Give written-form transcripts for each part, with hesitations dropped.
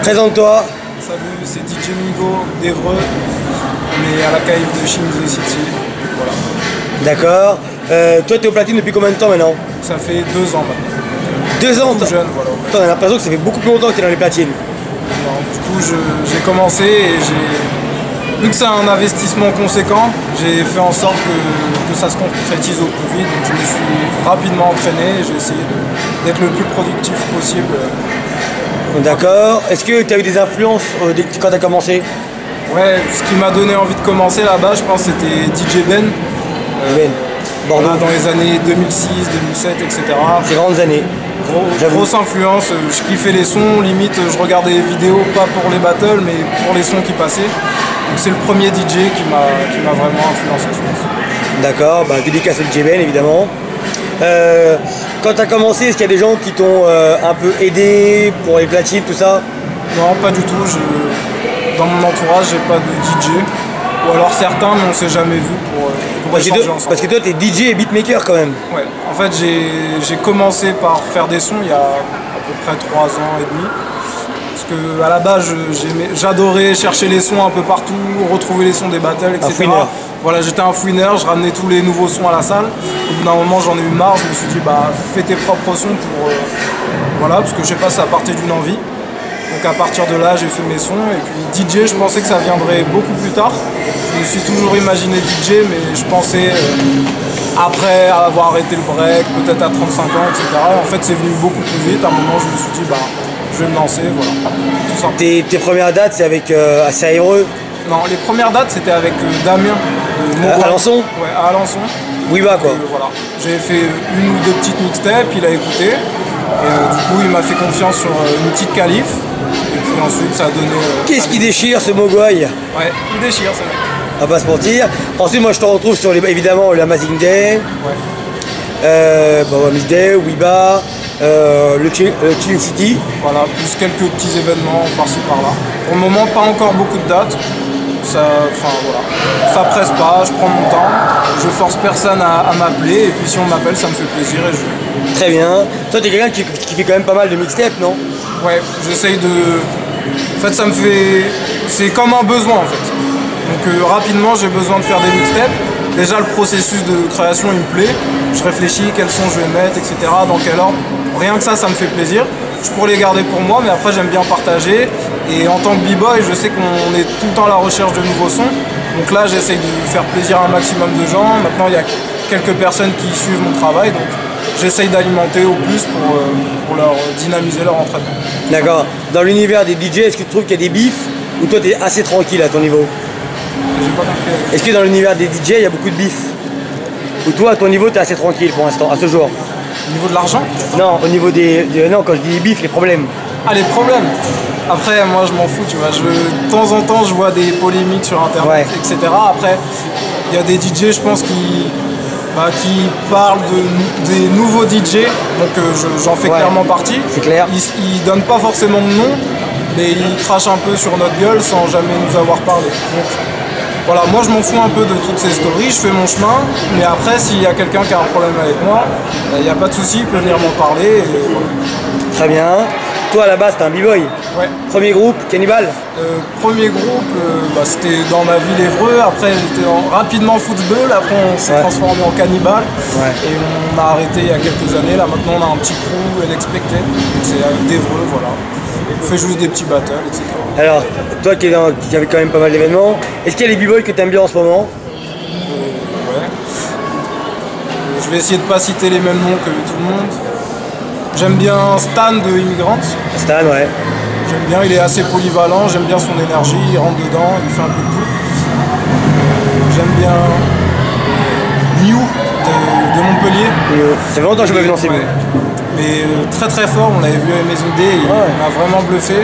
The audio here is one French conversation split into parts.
Présente-toi. Salut, c'est DJ Migo d'Evreux. On est à la cave de Shin The City. Voilà. D'accord. Toi, tu es au platine depuis combien de temps maintenant? Ça fait 2 ans maintenant. 2 ans? Tout jeune, voilà. T'as l'impression que ça fait beaucoup plus longtemps que tu es dans les platines. Non, du coup, j'ai commencé et vu que c'est un investissement conséquent, j'ai fait en sorte que ça se concrétise au plus vite. Donc je me suis rapidement entraîné et j'ai essayé d'être le plus productif possible. D'accord. Est-ce que tu as eu des influences quand tu as commencé? Ouais, ce qui m'a donné envie de commencer là-bas, je pense, c'était DJ Ben. Bordeaux. Dans les années 2006, 2007, etc. Ces grandes années. Grosse influence, je kiffais les sons, limite je regardais les vidéos pas pour les battles mais pour les sons qui passaient. Donc c'est le premier DJ qui m'a vraiment influencé, je pense. D'accord, bah, dédicace à DJ Ben évidemment. Quand tu as commencé, est-ce qu'il y a des gens qui t'ont un peu aidé pour les platines, tout ça? Non, pas du tout. Dans mon entourage, j'ai pas de DJ. Ou alors certains, mais on s'est jamais vu pour échanger ensemble. Parce que toi, tu es DJ et beatmaker quand même. Ouais, en fait, j'ai commencé par faire des sons il y a à peu près 3 ans et demi. Parce que à la base, j'adorais chercher les sons un peu partout, retrouver les sons des battles, etc. Un fouineur. Voilà, j'étais un fouineur, je ramenais tous les nouveaux sons à la salle. Au bout d'un moment, j'en ai eu marre, je me suis dit, bah, fais tes propres sons pour. Voilà, parce que je sais pas, ça partait d'une envie. Donc à partir de là, j'ai fait mes sons. Et puis DJ, je pensais que ça viendrait beaucoup plus tard. Je me suis toujours imaginé DJ, mais je pensais après avoir arrêté le break, peut-être à 35 ans, etc. En fait, c'est venu beaucoup plus vite. À un moment, je me suis dit, bah, je vais me lancer, voilà. Tout simplement. Tes premières dates, c'est avec assez aéreux? Non, les premières dates, c'était avec Damien de Montblanc. Alençon? Ouais, à Alençon. Oui, bah quoi. Voilà. J'avais fait 1 ou 2 petites mixtapes, il a écouté. Et du coup, il m'a fait confiance sur une petite qualif. Et puis ensuite, ça a donné. Qu'est-ce qui déchire ce Mogwai? Ouais, il déchire, ce mec. On va pas se mentir. Ensuite, moi, je te retrouve sur évidemment le Amazing Day. Ouais. Amazing Day, Weeba, le Chill City. Voilà, plus quelques petits événements par-ci par-là. Pour le moment, pas encore beaucoup de dates. Ça presse pas, je prends mon temps, je force personne à m'appeler et puis si on m'appelle ça me fait plaisir et je vais. Très bien. Toi t'es quelqu'un qui fait quand même pas mal de mixtapes, non? Ouais, j'essaye de. En fait ça me fait. C'est comme un besoin en fait. Donc rapidement j'ai besoin de faire des mixtapes. Déjà le processus de création il me plaît. Je réfléchis quels sons je vais mettre, etc. Dans quel ordre. Rien que ça me fait plaisir. Je pourrais les garder pour moi, mais après j'aime bien partager. Et en tant que b-boy, je sais qu'on est tout le temps à la recherche de nouveaux sons. Donc là, j'essaye de faire plaisir à un maximum de gens. Maintenant, il y a quelques personnes qui suivent mon travail, donc j'essaye d'alimenter au plus pour leur dynamiser leur entraînement. D'accord. Dans l'univers des DJ, est-ce que tu trouves qu'il y a des bifs ou toi tu es assez tranquille à ton niveau? J'ai pas compris. Est-ce que dans l'univers des DJ, il y a beaucoup de bifs? Ou toi, à ton niveau, tu es assez tranquille pour l'instant, à ce jour? Au niveau de l'argent? Non, au niveau non, quand je dis bifs, les problèmes. Ah, les problèmes. Après, moi, je m'en fous, tu vois. De temps en temps, je vois des polémiques sur Internet, etc. Après, il y a des DJ, je pense, qui parlent des nouveaux DJ. Donc, j'en fais clairement partie. C'est clair. Ils donnent pas forcément de nom, mais ils crachent un peu sur notre gueule sans jamais nous avoir parlé. Donc, voilà, moi, je m'en fous un peu de toutes ces stories. Je fais mon chemin. Mais après, s'il y a quelqu'un qui a un problème avec moi, il n'y a pas de souci, il peut venir m'en parler. Et voilà. Très bien. Toi, à la base, t'es un b-boy. Ouais. Premier groupe, Cannibal. Premier groupe, c'était dans ma ville Évreux. Après, j'étais rapidement football. Après, on s'est transformé en Cannibal. Ouais. Et on a arrêté il y a quelques années. Là, maintenant, on a un petit crew, Unexpected. C'est d'Évreux, voilà. On fait juste des petits battles, etc. Alors, toi qui avait quand même pas mal d'événements, est-ce qu'il y a les b-boys que tu aimes bien en ce moment? Ouais. Je vais essayer de pas citer les mêmes noms que tout le monde. J'aime bien Stan de Immigrants. Stan, ouais. J'aime bien, il est assez polyvalent, j'aime bien son énergie, il rentre dedans, il fait un peu de tout. J'aime bien Mew de Montpellier. Ça fait longtemps que je m'avais lancé. Mais très très fort, on l'avait vu à Amazing Day, il m'a vraiment bluffé.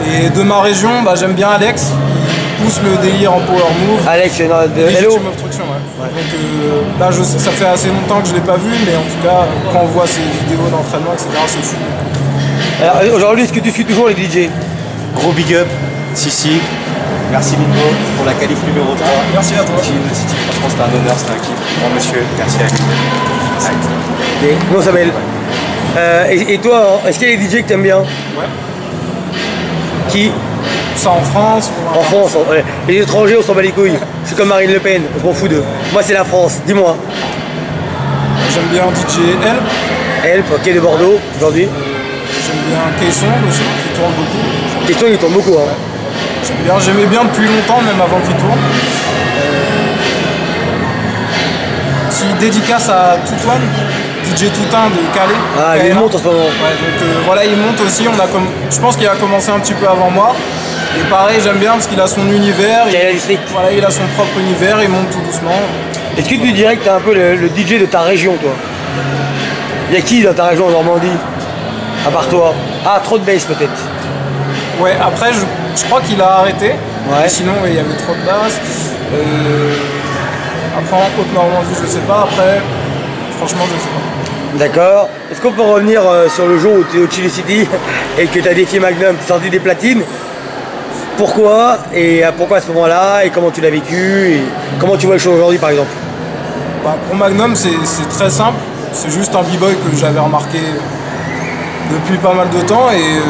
Et de ma région, j'aime bien Alex, il pousse le délire en power move. Alex, c'est de Hello. Donc là, ça fait assez longtemps que je ne l'ai pas vu, mais en tout cas, quand on voit ses vidéos d'entraînement, etc., c'est fou. Alors aujourd'hui, est-ce que tu suis toujours les DJ? Gros big up, Sissi. Merci Nico pour la qualif numéro 3. Merci à toi. Franchement, c'était un honneur, c'était un kiff. Grand monsieur, merci à lui. Okay. Comment ça s'appelle? Et toi, est-ce qu'il y a des DJ que tu aimes bien? Ouais. Qui? Ça en France ou En France, ouais. Les étrangers, on s'en bat les couilles. C'est comme Marine Le Pen, je m'en fous d'eux. Moi, c'est la France, dis-moi. J'aime bien DJ Help, ok, de Bordeaux, aujourd'hui. J'aime bien Caisson aussi, qui tourne beaucoup. Question, il tourne beaucoup, hein. J'aimais bien depuis longtemps, même avant qu'il tourne. Si dédicace à Toutouane, DJ Toutain de Calais. Ah, il monte en ce moment. Ouais, donc voilà, il monte aussi. Je pense qu'il a commencé un petit peu avant moi. Et pareil, j'aime bien parce qu'il a son univers. Voilà, il a son propre univers, il monte tout doucement. Est-ce que tu dirais que tu es un peu le DJ de ta région, toi? Il y a qui dans ta région en Normandie? À part toi? Ah, trop de bass peut-être. Ouais, après, je crois qu'il a arrêté. Ouais. Sinon, il y avait trop de basses. Après, en Haute-Normandie, je sais pas. Après, franchement, je sais pas. D'accord. Est-ce qu'on peut revenir sur le jour où tu es au Chili City et que tu as défié Magnum, tu as sorti des platines? Pourquoi? Et pourquoi à ce moment-là? Et comment tu l'as vécu? Et comment tu vois les choses aujourd'hui, par exemple? Bah, pour Magnum, c'est très simple. C'est juste un b-boy que j'avais remarqué depuis pas mal de temps. Et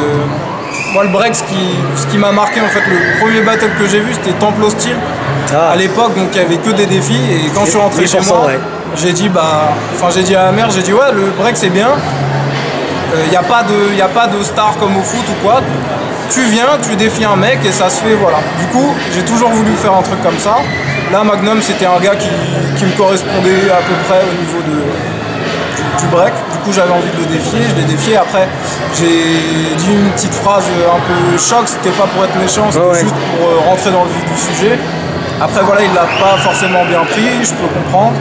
moi, le break, ce qui m'a marqué, en fait, le premier battle que j'ai vu, c'était Temple Hostile. Ah. À l'époque, donc il y avait que des défis. Et quand je suis rentré chez moi, ouais. J'ai dit à la mère, j'ai dit ouais, le break c'est bien. Il n'y a pas de star comme au foot ou quoi. Tu viens, tu défies un mec et ça se fait, voilà. Du coup, j'ai toujours voulu faire un truc comme ça. Là, Magnum, c'était un gars qui me correspondait à peu près au niveau du break. Du coup, j'avais envie de le défier, je l'ai défié. Après, j'ai dit une petite phrase un peu choc, c'était pas pour être méchant, c'était juste pour rentrer dans le vif du sujet. Après, voilà, il l'a pas forcément bien pris, je peux comprendre.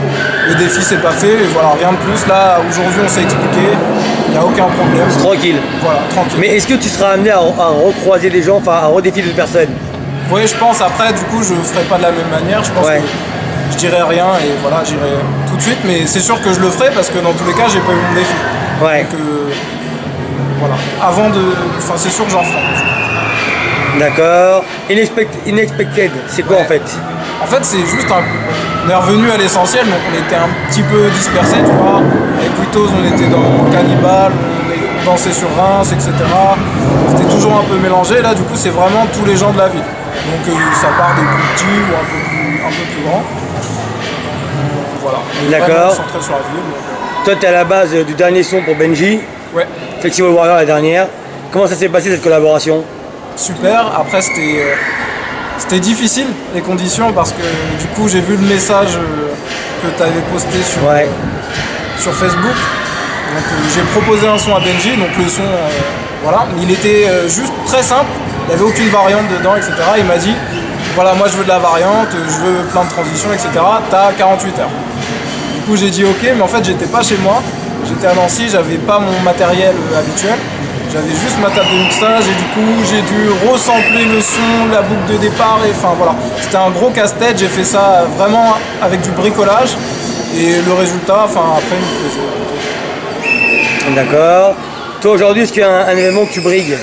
Le défi, c'est pas fait, et voilà, rien de plus. Là, aujourd'hui, on s'est expliqué, il n'y a aucun problème. Tranquille. Voilà, tranquille. Mais est-ce que tu seras amené à recroiser des gens, enfin à redéfier d'autres personnes? Oui, je pense. Après, du coup, je ferai pas de la même manière. Je pense que je dirai rien et voilà, j'irai tout de suite. Mais c'est sûr que je le ferai parce que dans tous les cas, j'ai pas eu mon défi. Ouais. Donc, voilà. Enfin, c'est sûr que j'en ferai. D'accord. Unexpected, c'est quoi en fait? En fait, c'est juste on est revenu à l'essentiel, donc on était un petit peu dispersés, tu vois. Avec Witos, on était dans Cannibal, on dansait sur Reims, etc. C'était toujours un peu mélangé. Là, du coup, c'est vraiment tous les gens de la ville. Donc, ça part des plus petits ou un peu plus grands. Voilà. D'accord. Centré sur la ville. Toi, tu es à la base du dernier son pour Benji. Ouais. Festival Warrior, la dernière. Comment ça s'est passé cette collaboration? Super. Après, c'était difficile les conditions parce que du coup, j'ai vu le message que tu avais posté sur Facebook. Donc, j'ai proposé un son à Benji. Donc, le son, voilà. Il était juste très simple. Il n'y avait aucune variante dedans, etc. Il m'a dit, voilà, moi je veux de la variante, je veux plein de transitions, etc. T'as 48 heures. Du coup, j'ai dit ok, mais en fait, j'étais pas chez moi. J'étais à Nancy, j'avais pas mon matériel habituel. J'avais juste ma table de mixage et du coup, j'ai dû resampler le son, la boucle de départ. Et enfin voilà, c'était un gros casse-tête. J'ai fait ça vraiment avec du bricolage. Et le résultat, enfin après, il me plaisait. D'accord. Toi, aujourd'hui, est-ce qu'il y a un événement que tu brigues?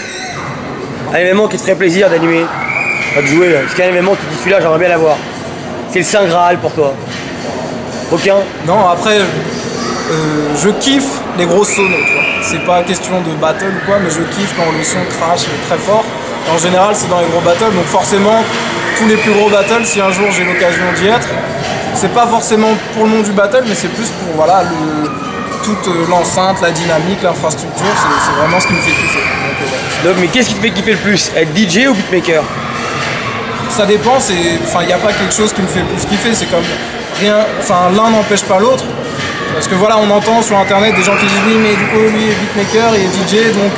Un événement qui te ferait plaisir d'animer, de jouer là. Est-ce qu'il y a un événement qui te dit celui-là j'aimerais bien l'avoir? C'est le Saint Graal pour toi? Aucun? Non, après je kiffe les grosses sonos, tu vois. C'est pas question de battle ou quoi, mais je kiffe quand le son crache très fort. En général c'est dans les gros battles, donc forcément tous les plus gros battles, si un jour j'ai l'occasion d'y être, c'est pas forcément pour le nom du battle, mais c'est plus pour voilà toute l'enceinte, la dynamique, l'infrastructure, c'est vraiment ce qui me fait kiffer. Donc, mais qu'est-ce qui te fait kiffer le plus? Être DJ ou beatmaker? Ça dépend, il n'y a pas quelque chose qui me fait plus kiffer, c'est comme rien, enfin l'un n'empêche pas l'autre. Parce que voilà, on entend sur internet des gens qui disent oui mais du coup lui est beatmaker, il est DJ, donc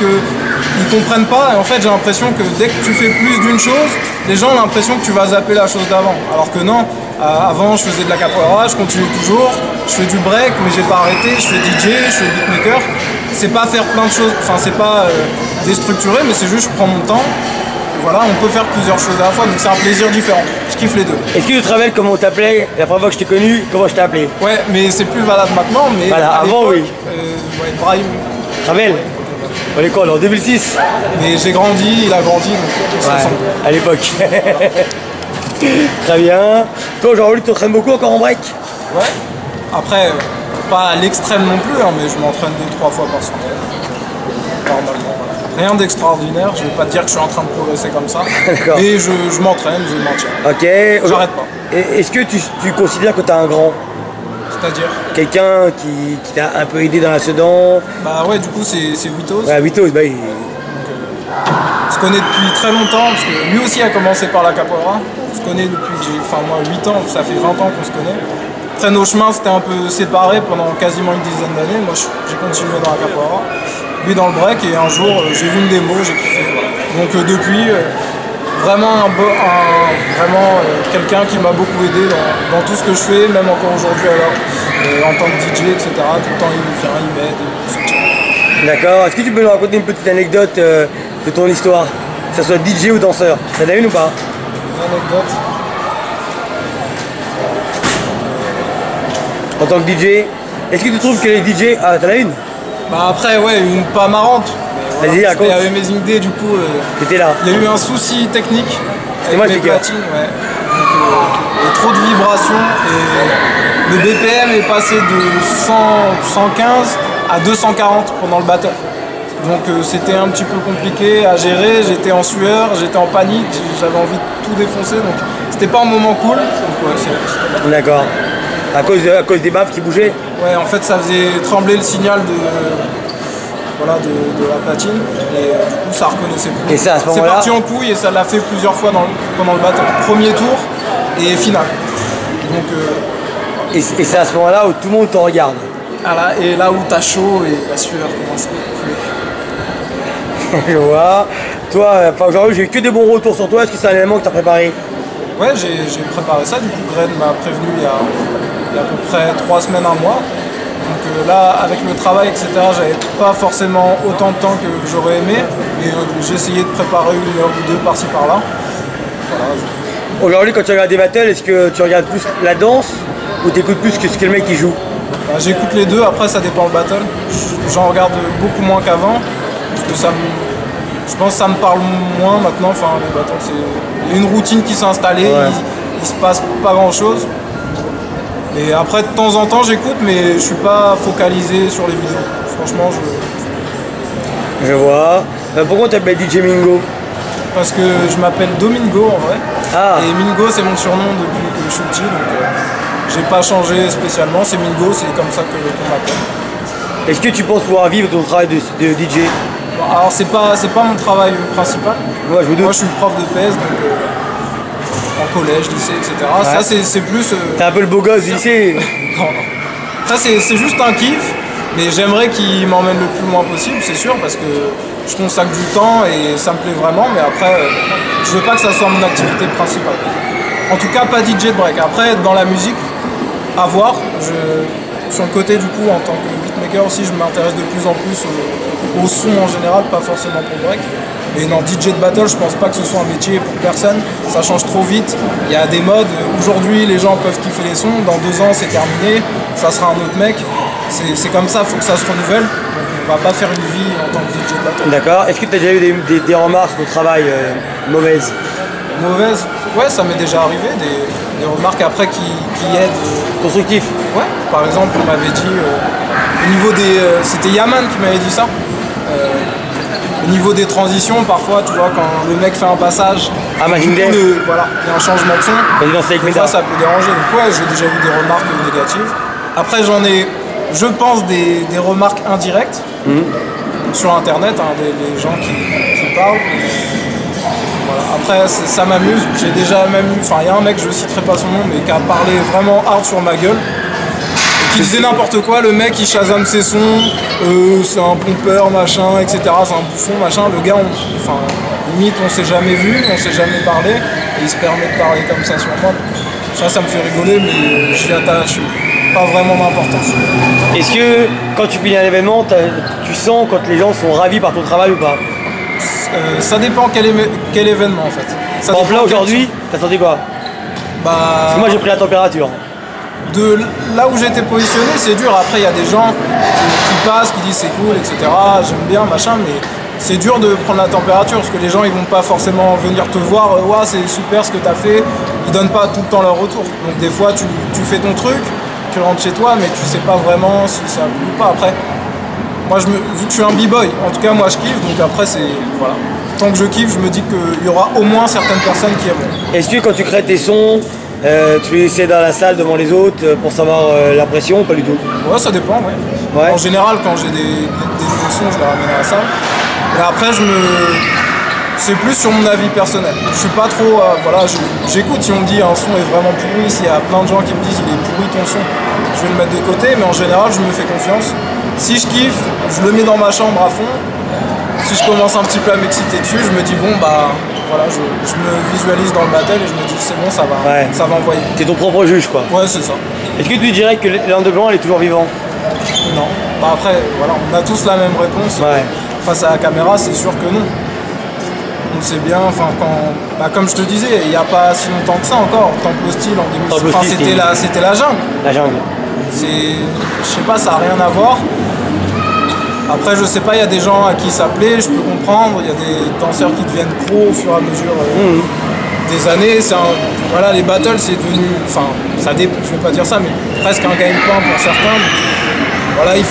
ils comprennent pas. Et en fait j'ai l'impression que dès que tu fais plus d'une chose, les gens ont l'impression que tu vas zapper la chose d'avant. Alors que non, avant je faisais de la capoeira, je continue toujours, je fais du break mais j'ai pas arrêté, je fais DJ, je fais beatmaker. C'est pas faire plein de choses, enfin c'est pas déstructuré, mais c'est juste je prends mon temps. Voilà, on peut faire plusieurs choses à la fois, donc c'est un plaisir différent. Je kiffe les deux. Est-ce que tu te rappelles comment on t'appelait la première fois que je t'ai connu? Comment je t'ai appelé? Ouais, mais c'est plus valable maintenant, mais voilà, avant oui. Brahim. Ravel. On est quoi, en 2006? Mais j'ai grandi, il a grandi, donc à l'époque. Très bien. Toi aujourd'hui tu t'entraînes beaucoup encore en break? Ouais. Après, pas à l'extrême non plus, hein, mais je m'entraîne 2-3 fois par semaine. Normalement, voilà. Rien d'extraordinaire, je vais pas te dire que je suis en train de progresser comme ça. D'accord. Mais je m'entraîne, je maintiens. Ok. J'arrête pas. Est-ce que tu considères que tu as un grand? C'est-à-dire? Quelqu'un qui t'a un peu aidé dans la Sedan? Bah ouais, du coup c'est Witos. Ouais, Witos, bah oui. On se connaît depuis très longtemps, parce que lui aussi a commencé par la capoeira. On se connaît depuis que j'ai, moi 8 ans, ça fait 20 ans qu'on se connaît. Après nos chemins s'étaient un peu séparés pendant quasiment une dizaine d'années. Moi j'ai continué dans la capoeira, lui dans le break, et un jour j'ai vu une démo, j'ai kiffé. Voilà. Donc depuis, vraiment, quelqu'un qui m'a beaucoup aidé dans tout ce que je fais, même encore aujourd'hui alors, en tant que DJ, etc. Tout le temps il vient, il m'aide, il me soutient. D'accord. Est-ce que tu peux nous raconter une petite anecdote de ton histoire, que ce soit DJ ou danseur? T'en as une ou pas? Une anecdote. En tant que DJ, est-ce que tu trouves que les DJ... Ah, t'en as une? Bah après, ouais, une pas marrante. Vas-y, raconte. C'était Amazing Day, du coup. T'étais là. Il y a eu un souci technique avec moi, mes j'étais platines, ouais. Donc, il y a trop de vibrations et le BPM est passé de 115 à 240 pendant le battle. Donc c'était un petit peu compliqué à gérer, j'étais en sueur, j'étais en panique, j'avais envie de tout défoncer, donc c'était pas un moment cool. Donc ouais, c'est... D'accord. À cause des baffes qui bougeaient? Ouais, en fait ça faisait trembler le signal de la platine, et du coup ça reconnaissait plus. Et ça, à ce c'est moment-là... parti en couille et ça l'a fait plusieurs fois pendant le battle. Premier tour et finale. Donc, Et c'est à ce moment-là où tout le monde te regarde. voilà, et là où t'as chaud et la sueur commence à couler. Je vois. Toi, aujourd'hui j'ai eu que des bons retours sur toi, est-ce que c'est un élément que tu as préparé? Ouais, j'ai préparé ça, du coup Gren m'a prévenu il y a à peu près 3 semaines, un mois. Donc là, avec le travail, etc., j'avais pas forcément autant de temps que j'aurais aimé, mais j'ai essayé de préparer 1 heure ou 2 par-ci par-là. Voilà. Aujourd'hui, quand tu regardes des battles, est-ce que tu regardes plus la danse ou t'écoutes plus que ce que le mec qui joue? Bah, j'écoute les deux, après ça dépend le battle. J'en regarde beaucoup moins qu'avant, parce que je pense que ça me parle moins maintenant. Enfin, les battles, il y a une routine qui s'est installée, ouais. il se passe pas grand-chose. Et après, de temps en temps, j'écoute, mais je suis pas focalisé sur les vidéos. Franchement, Je vois. Pourquoi tu t'appelles DJ Mingo? Parce que je m'appelle Domingo en vrai. Ah. Et Mingo, c'est mon surnom depuis que je suis petit, donc j'ai pas changé spécialement. C'est Mingo, c'est comme ça qu'on m'appelle. Est-ce que tu penses pouvoir vivre ton travail de DJ? Bon, alors, c'est pas mon travail principal. Ouais, je me doute. Moi, je suis prof de PS, donc en collège, lycée, etc. Ouais. Ça, c'est plus. T'es un peu le beau gosse du lycée. Non. Ça, c'est juste un kiff, mais j'aimerais qu'il m'emmène le plus loin possible, c'est sûr, parce que je consacre du temps et ça me plaît vraiment, mais après, je veux pas que ça soit mon activité principale. En tout cas, pas DJ de break. Après, dans la musique, à voir. Sur le côté, du coup, en tant que beatmaker aussi, je m'intéresse de plus en plus au son en général, pas forcément pour le break. Mais non, DJ de battle, je pense pas que ce soit un métier pour personne. Ça change trop vite. Il y a des modes. Aujourd'hui, les gens peuvent kiffer les sons. Dans 2 ans, c'est terminé. Ça sera un autre mec. C'est comme ça, il faut que ça se renouvelle. Donc, on va pas faire une vie en tant que DJ de battle. D'accord. Est-ce que tu as déjà eu des remarques sur ton travail mauvaises? Mauvaises? Ouais, ça m'est déjà arrivé. Des remarques après qui aident. Constructif? Ouais. Par exemple, on m'avait dit, au niveau des... c'était Yaman qui m'avait dit ça. Au niveau des transitions, parfois, tu vois, quand le mec fait un passage, voilà, il y a un changement de son, parfois ça peut déranger. Donc ouais, j'ai déjà eu des remarques négatives. Après, j'en ai, je pense, des remarques indirectes sur Internet, hein, des gens qui parlent. Voilà. Après, ça m'amuse. J'ai déjà même eu, enfin, il y a un mec, je ne citerai pas son nom, mais qui a parlé vraiment hard sur ma gueule. Qui disait n'importe quoi, le mec il chasame ses sons, c'est un pompeur, machin, etc. C'est un bouffon, machin. Le gars, limite, on s'est jamais vu, on s'est jamais parlé, et il se permet de parler comme ça sur moi. Ça me fait rigoler, mais j'y attache pas vraiment d'importance. Est-ce que quand tu finis un événement, tu sens quand les gens sont ravis par ton travail ou pas? Ça dépend quel événement en fait. Par exemple là aujourd'hui, t'as senti quoi? Parce que moi j'ai pris la température. De là où j'ai été positionné, c'est dur. Après, il y a des gens qui passent, qui disent c'est cool, etc. J'aime bien, machin, mais c'est dur de prendre la température parce que les gens ils vont pas forcément venir te voir. Ouais, c'est super ce que tu as fait. Ils donnent pas tout le temps leur retour. Donc des fois, tu fais ton truc, tu rentres chez toi, mais tu sais pas vraiment si ça a plu ou pas. Après, moi, vu que je suis un b-boy, en tout cas, moi, je kiffe. Donc après, c'est voilà. Tant que je kiffe, je me dis qu'il y aura au moins certaines personnes qui aimeront. Est-ce que quand tu crées tes sons, tu les essaies dans la salle devant les autres pour savoir l'impression ou pas du tout? Ouais, ça dépend, ouais. En général, quand j'ai des nouveaux sons, je les ramène à la salle. Et après, c'est plus sur mon avis personnel. Je suis pas trop, voilà, j'écoute si on me dit un son est vraiment pourri, s'il y a plein de gens qui me disent il est pourri ton son, je vais le mettre de côté, mais en général, je me fais confiance. Si je kiffe, je le mets dans ma chambre à fond. Si je commence un petit peu à m'exciter dessus, je me dis bon bah voilà, je me visualise dans le battle et je me dis c'est bon, ça va envoyer. T'es ton propre juge quoi. Ouais, c'est ça. Est-ce que tu dirais que l'underground elle est toujours vivant? Non. Bah après, voilà, on a tous la même réponse. Face à la caméra, c'est sûr que non. On le sait bien, enfin comme je te disais, il n'y a pas si longtemps que ça encore, Temple Hostile en 2006, c'était la jungle. La jungle. Je sais pas, ça n'a rien à voir. Après, je sais pas, il y a des gens à qui ça plaît, je peux comprendre. Il y a des danseurs qui deviennent pros au fur et à mesure des années. Voilà, les battles, c'est devenu, enfin, je vais pas dire ça, mais presque un gagne-pain pour certains. Voilà, ils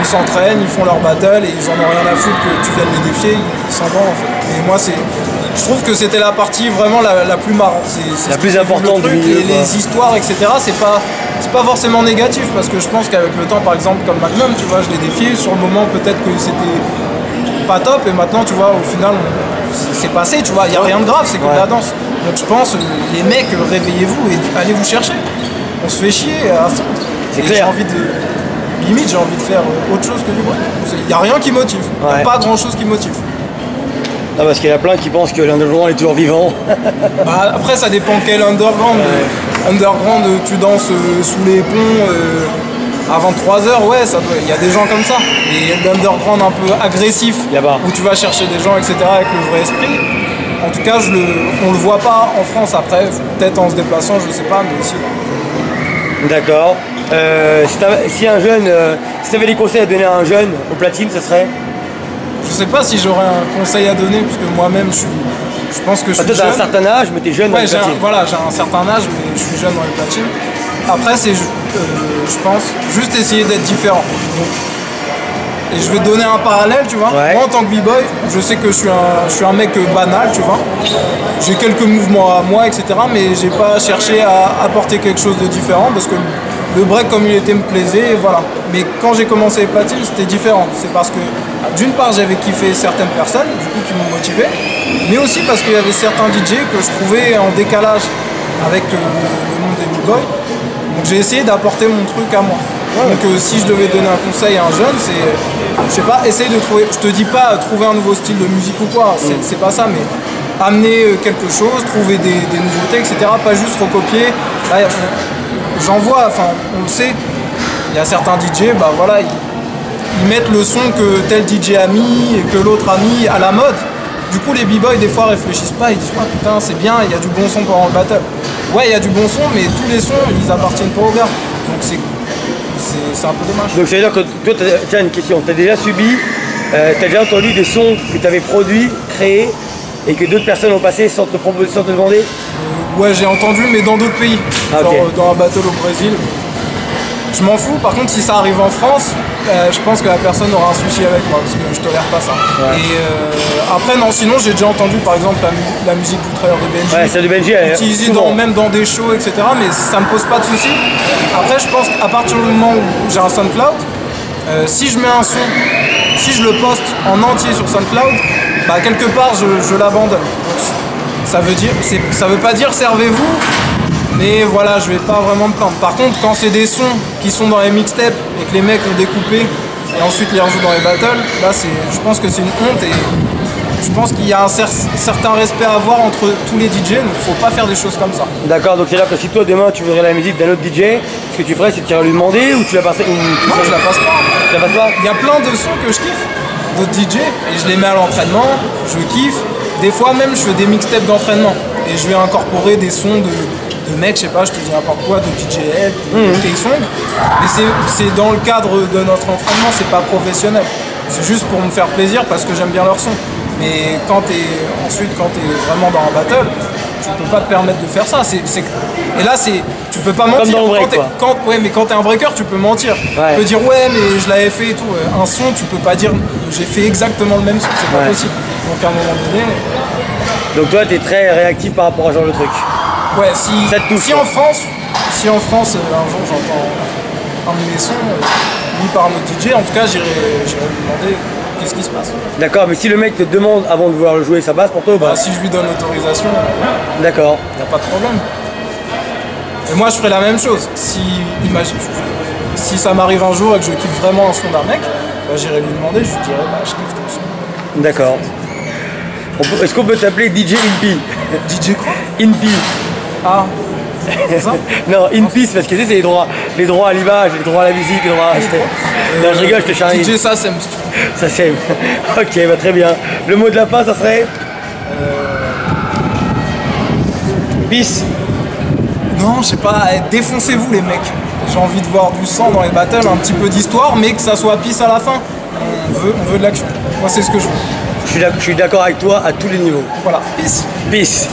s'entraînent, ils font leur battle et ils en ont rien à foutre que tu viennes les défier, ils s'en vont en fait. Et moi, je trouve que c'était la partie vraiment la plus marrante. C'est la plus importante du milieu. Et les histoires, etc., c'est pas forcément négatif parce que je pense qu'avec le temps, par exemple, comme Magnum, tu vois, je l'ai défié. Sur le moment, peut-être que c'était pas top et maintenant, tu vois, au final, c'est passé, tu vois, il n'y a rien de grave, c'est que de la danse. Donc je pense, les mecs, réveillez-vous et allez vous chercher. On se fait chier à fond. C'est clair. Limite, j'ai envie de faire autre chose que du break. Il n'y a rien qui motive. Il n'y a pas grand chose qui motive. Non, parce qu'il y en a plein qui pensent que l'underground est toujours vivant. Bah, après, ça dépend quel underground. Underground, tu danses sous les ponts à 23h, ouais, il y a des gens comme ça. Et l'underground un peu agressif, où tu vas chercher des gens, etc., avec le vrai esprit. En tout cas, on le voit pas en France après, peut-être en se déplaçant, je sais pas, mais aussi. D'accord. Si un jeune, si tu avais des conseils à donner à un jeune au platine, ce serait? Je sais pas si j'aurais un conseil à donner, puisque moi-même, je pense que je suis jeune. Toi, t'as un certain âge, mais t'es jeune dans les platines. Voilà, j'ai un certain âge, mais je suis jeune dans les platines. Après, c'est, je pense, juste essayer d'être différent. Donc, et je vais te donner un parallèle, tu vois. Moi, en tant que b-boy, je sais que je suis un mec banal, tu vois. J'ai quelques mouvements à moi, etc. Mais j'ai pas cherché à apporter quelque chose de différent, parce que le break comme il était me plaisait, et voilà. Mais quand j'ai commencé les platines, c'était différent. C'est parce que, d'une part, j'avais kiffé certaines personnes, du coup, qui m'ont motivé, mais aussi parce qu'il y avait certains DJ que je trouvais en décalage avec le monde des b-boys. Donc j'ai essayé d'apporter mon truc à moi. Donc si je devais donner un conseil à un jeune, c'est, je sais pas, essaye de trouver, je te dis pas trouver un nouveau style de musique ou quoi, c'est pas ça, mais amener quelque chose, trouver des nouveautés, etc. Pas juste recopier. Là, j'en vois, enfin, on le sait, il y a certains DJ, bah voilà, ils mettent le son que tel DJ a mis et que l'autre a mis à la mode. Du coup, les b-boys, des fois, réfléchissent pas, ils disent « Ah putain, c'est bien, il y a du bon son pendant le battle. » Ouais, il y a du bon son, mais tous les sons, ils appartiennent pas au gars. Donc c'est un peu dommage. Donc ça veut dire que toi, tiens, une question, tu as déjà subi, tu as déjà entendu des sons que tu avais produits, créés, et que d'autres personnes ont passé sans te demander? Ouais, j'ai entendu, mais dans d'autres pays. Genre dans un battle au Brésil. Je m'en fous, par contre, si ça arrive en France, je pense que la personne aura un souci avec moi, parce que je tolère pas ça. Et après, non, sinon, j'ai déjà entendu, par exemple, la musique du trailer de Benji. Ouais, c'est de Benji, utilisée même dans des shows, etc. Mais ça me pose pas de souci. Après, je pense qu'à partir du moment où j'ai un SoundCloud, si je mets un son, si je le poste en entier sur SoundCloud, bah, quelque part, je l'abandonne. Ça veut pas dire servez-vous. Mais voilà, je vais pas vraiment me plaindre. Par contre, quand c'est des sons qui sont dans les mixtapes et que les mecs ont découpé et ensuite les rejouent dans les battles, là, je pense que c'est une honte et je pense qu'il y a un certain respect à avoir entre tous les DJ, donc faut pas faire des choses comme ça. D'accord, donc c'est là que si toi demain tu voudrais la musique d'un autre DJ, ce que tu ferais c'est que tu irais lui demander ou tu la passes? Non, je la passe pas. Tu la passes pas? Il y a plein de sons que je kiffe, d'autres DJ, et je les mets à l'entraînement, je kiffe. Des fois même je fais des mixtapes d'entraînement et je vais incorporer des sons de mecs, je sais pas, je te dis n'importe quoi, de DJL, de K-Song, mais c'est dans le cadre de notre entraînement, c'est pas professionnel. C'est juste pour me faire plaisir parce que j'aime bien leur son. Mais quand t'es vraiment dans un battle, Tu peux pas te permettre de faire ça. Et là, tu peux pas mentir. Comme dans le break, quoi. Ouais, mais quand t'es un breaker, tu peux mentir. Ouais. Tu peux dire ouais, mais je l'avais fait et tout. Un son, tu peux pas dire j'ai fait exactement le même son. C'est pas possible. Donc à un moment donné. Donc toi, t'es très réactif par rapport à ce genre de truc. Ouais, si quoi. en France, un jour j'entends un de mes sons mis par notre DJ, en tout cas j'irai lui demander qu'est-ce qui se passe. D'accord, mais si le mec te demande avant de vouloir le jouer, ça passe pour toi ou pas? Bah, si je lui donne l'autorisation, D'accord. il n'y a pas de problème. Et moi je ferai la même chose. Si ça m'arrive un jour et que je kiffe vraiment un son d'un mec, bah, j'irai lui demander, je lui dirai bah, je kiffe ton son. D'accord. Est-ce qu'on peut t'appeler DJ Inpi? DJ quoi? Inpi. Ah, c'est ça? Non, Inpi, parce que tu sais, c'est les droits à l'image, les droits à la musique, les droits à... Non, je rigole, je te charrie. DJ ça, c'est... Ça s'aime. Ok, bah très bien. Le mot de la fin, ça serait Peace. Non, je sais pas, défoncez-vous les mecs. J'ai envie de voir du sang dans les battles, un petit peu d'histoire, mais que ça soit peace à la fin. On veut de l'action. Moi, c'est ce que je veux. Je suis d'accord avec toi à tous les niveaux. Voilà, peace. Peace.